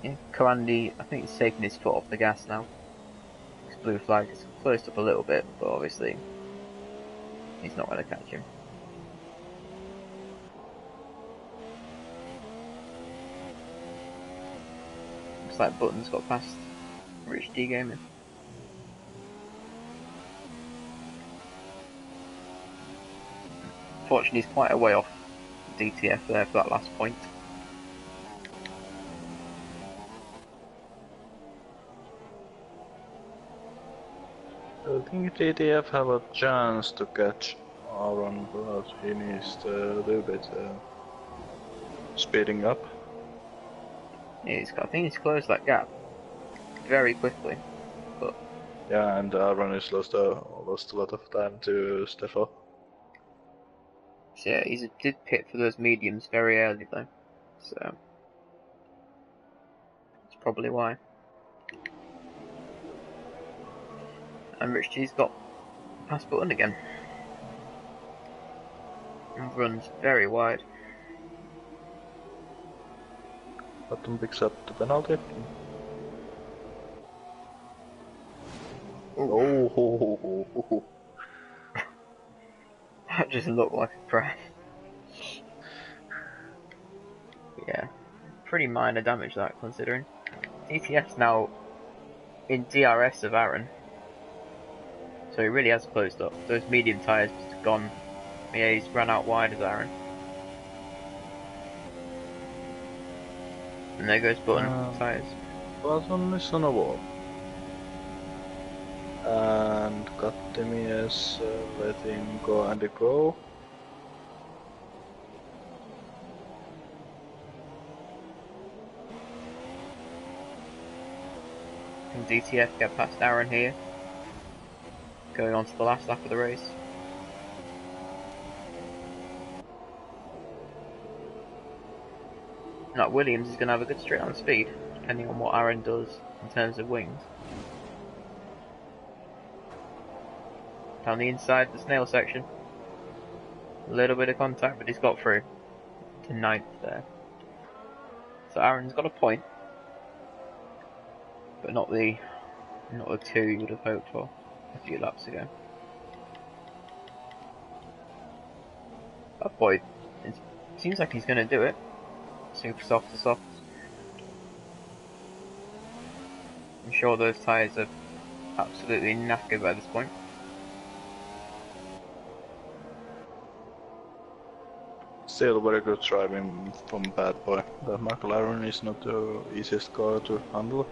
Yeah, Karandi, I think he's taking his foot off the gas now. His blue flag is closed up a little bit, but obviously he's not going to catch him. Looks like Button's got past Rich D Gaming. Fortunately, he's quite a way off DTF there for that last point. I think DTF have a chance to catch Aaron, but he needs to a little bit speeding up. Yeah, I think he's closed that gap very quickly, but Yeah, and Aaron has lost a lot of time to Stefan. so yeah, he did pit for those mediums very early though, so that's probably why. And Rich G's got past Button again. And runs very wide. Button picks up the penalty. Oh. That just looked like a crash. Yeah, pretty minor damage that considering. DTF's now in DRS of Aaron, so he really has closed up. Those medium tyres just gone. Yeah, he's run out wide as Aaron. And there goes Button tyres. Button is on a wall. And Kattemi is letting go and go. Can DTF get past Aaron here? Going on to the last lap of the race. Now Williams is going to have a good straight on speed, depending on what Aaron does in terms of wings. Down the inside, the snail section. A little bit of contact, but he's got through to 9th there. So Aaron's got a point, but not the 2 you would have hoped for a few laps ago. That boy, it seems like he's going to do it. Super soft to soft. I'm sure those tyres are absolutely knackered by this point. Still very good driving from Bad Boy. The McLaren is not the easiest car to handle.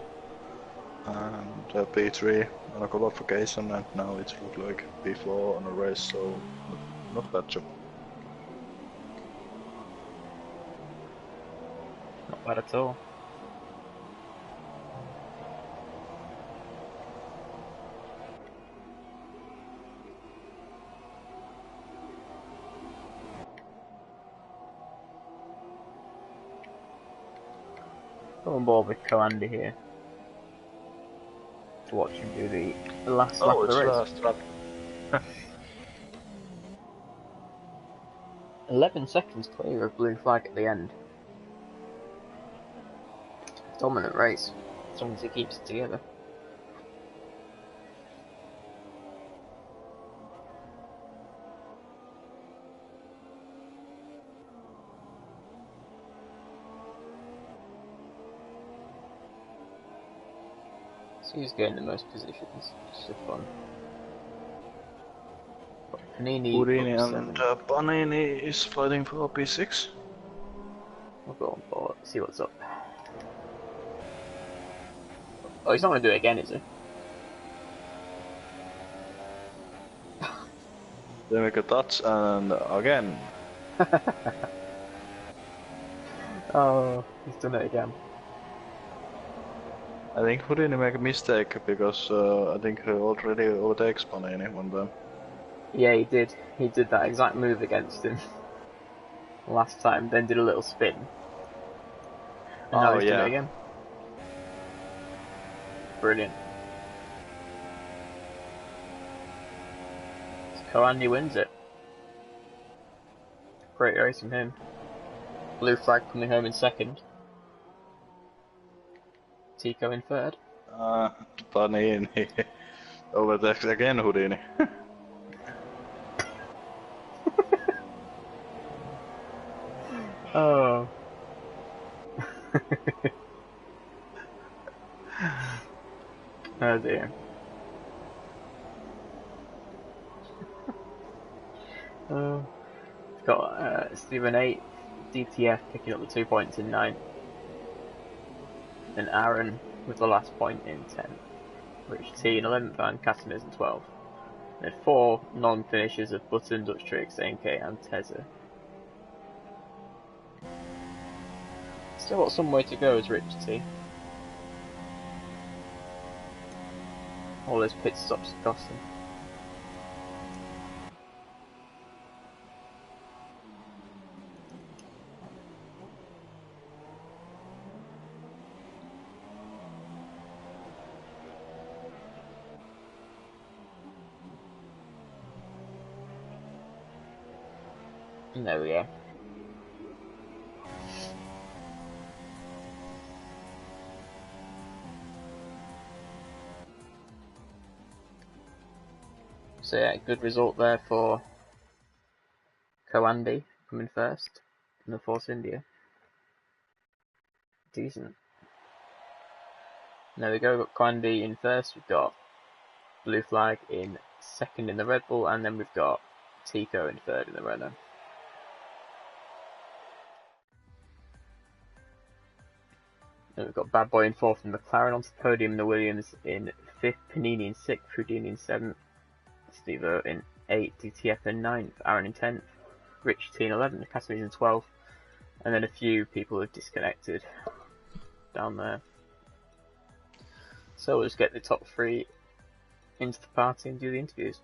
And P3 on a qualification, and now it looked like P4 on a race, so not bad job. Not bad at all. Come on board with Coandy here to watch him do the last lap Oh, of the it's race. last lap. 11 seconds clear of blue flag at the end. Dominant race, as long as he keeps it together. So he's getting the most positions, just for fun. Panini Houdini up and 7. Panini is fighting for P6. We'll go on board, see what's up. Oh, he's not going to do it again, is he? They make a touch and again. Oh, he's done it again. I think Houdini make a mistake because I think he already overtakes Panini one time. Yeah, he did. He did that exact move against him last time, then did a little spin. And now Oh he's done it yeah. again. Brilliant. So Coandy wins it. Great race from him. Blue flag coming home in second. Tico in third. Panini overtakes again Houdini. Oh. Oh dear. Got Stephen 8, DTF picking up the 2 points in 9th. And Aaron with the last point in 10th. Rich T in 11th and Casimir's in 12th. And 4 non-finishers of Button, Dutch Tricks, ANK and Tezza. Still got some way to go as Rich T. All those pit stops have cost him. And there we go. So yeah, good result there for Coandy coming first in the Force India. Decent. There we go, we've got Coandy in first, we've got Blue Flag in second in the Red Bull, and then we've got Tico in third in the Renault. Then we've got Bad Boy in fourth in McLaren onto the podium, the Williams in fifth, Panini in sixth, Houdini in seventh, Steve-O in eighth, DTF in ninth, Aaron in 10th, Rich T in 11th, Casimir in 12th, and then a few people have disconnected down there. So we'll just get the top 3 into the party and do the interviews.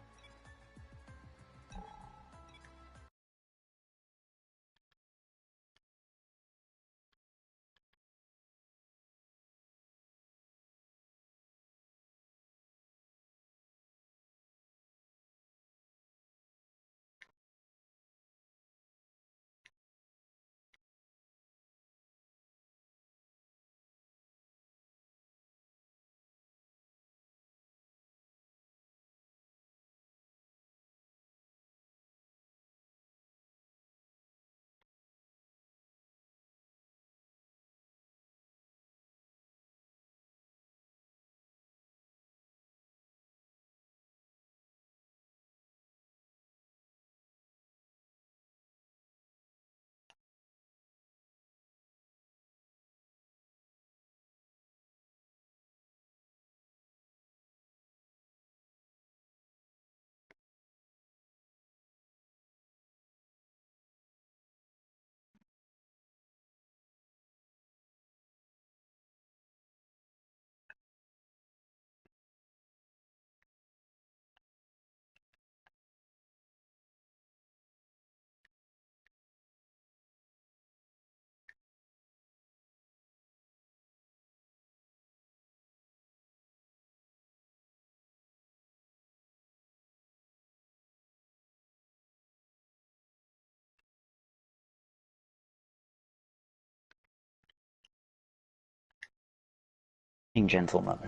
Gentlemen.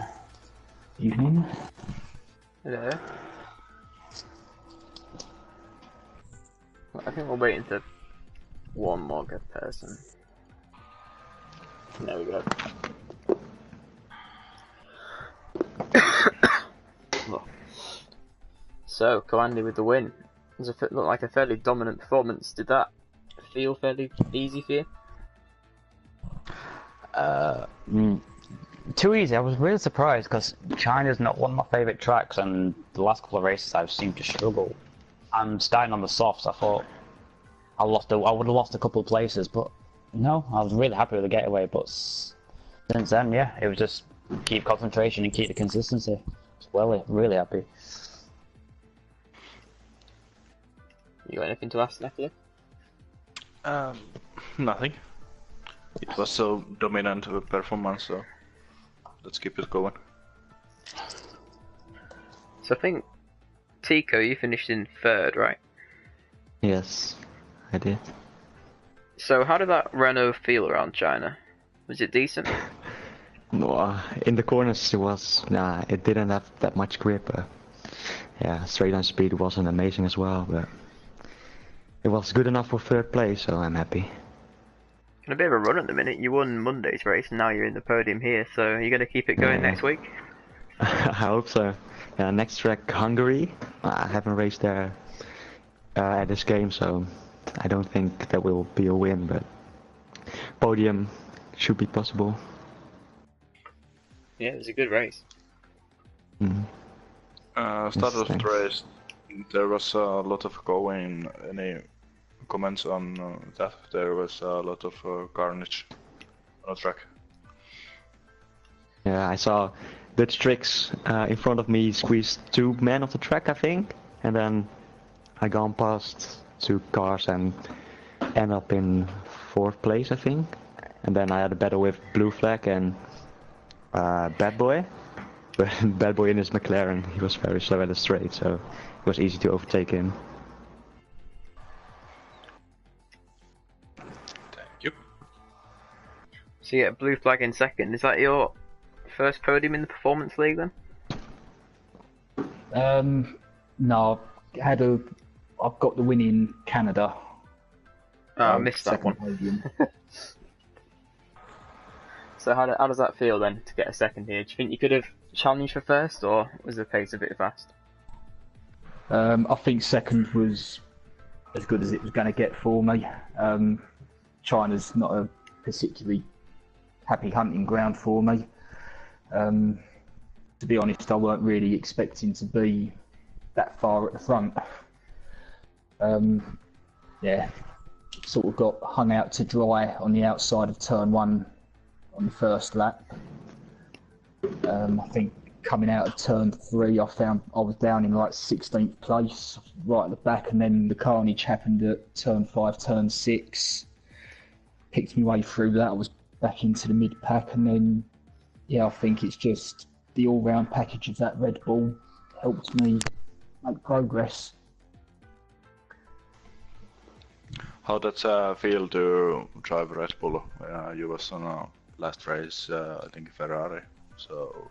Evening. Hello. I think we're waiting for one more good person. There we go. So, Coandy with the win. It looked like a fairly dominant performance. Did that feel fairly easy for you? Too easy. I was really surprised because China's not one of my favourite tracks, and the last couple of races I've seemed to struggle. I'm starting on the softs. I thought I would have lost a couple of places, but no, I was really happy with the getaway. But since then, yeah, it was just keep concentration and keep the consistency. Well, really happy. You got anything to ask, Nephilim? Nothing. It was so dominant of a performance, so let's keep it going. So I think, Tico, you finished in 3rd, right? Yes, I did. So how did that Renault feel around China? Was it decent? No, in the corners it didn't have that much grip. Yeah, straight on speed wasn't amazing as well, but it was good enough for 3rd place, so I'm happy. A bit of a run at the minute. You won Monday's race, and now you're in the podium here. So are you going to keep it going next week? I hope so. Next track, Hungary. I haven't raced there at this game, so I don't think that will be a win, but podium should be possible. Yeah, it was a good race. Start of the race, there was a lot of going. Any comments on that? There was a lot of carnage on the track. Yeah, I saw Dutch Tricks in front of me squeeze 2 men off the track, I think, and then I gone past 2 cars and end up in 4th place, I think. And then I had a battle with Blue Flag and Bad Boy. But Bad Boy in his McLaren, he was very slow at the straight, so it was easy to overtake him. Thank you. So you get Blue Flag in 2nd. Is that your first podium in the Performance League then? No, I've got the win in Canada. Oh, I missed that one. So how does that feel then to get a 2nd here? Do you think you could have challenged for 1st, or was the pace a bit fast? I think 2nd was as good as it was going to get for me. China's not a particularly happy hunting ground for me. To be honest, I weren't really expecting to be that far at the front. Yeah, sort of got hung out to dry on the outside of turn 1 on the 1st lap. I think coming out of turn 3, I found I was down in like 16th place, right at the back, and then the carnage happened at turn 5, turn 6. Picked my way through that. I was back into the mid pack, and then yeah, I think it's just the all-round package of that Red Bull helped me make progress. How does feel to drive Red Bull? You was on a last race, I think Ferrari. So,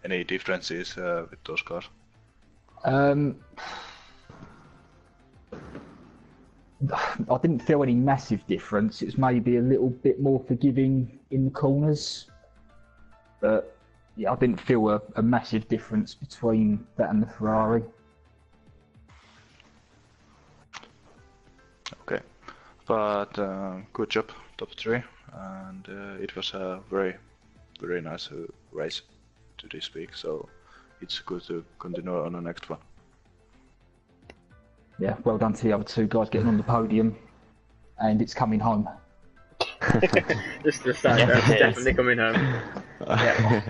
any differences with those cars? I didn't feel any massive difference. It's maybe a little bit more forgiving in the corners, but yeah, I didn't feel a massive difference between that and the Ferrari. Okay, but good job, top 3, and it was a very, very nice race to this week, so it's good to continue on the next one. Yeah, well done to the other 2 guys getting on the podium, and it's coming home. Just the start, that's definitely coming home. Yeah.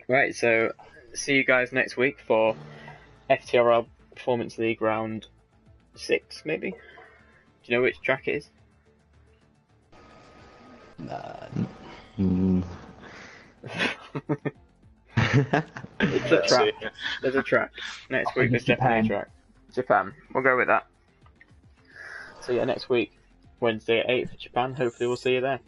Right, so see you guys next week for FTRL Performance League round 6, maybe? Do you know which track it is? It's a track. There's a track. Next week there's definitely a track. Japan. We'll go with that. So yeah, next week, Wednesday at 8 for Japan. Hopefully we'll see you there.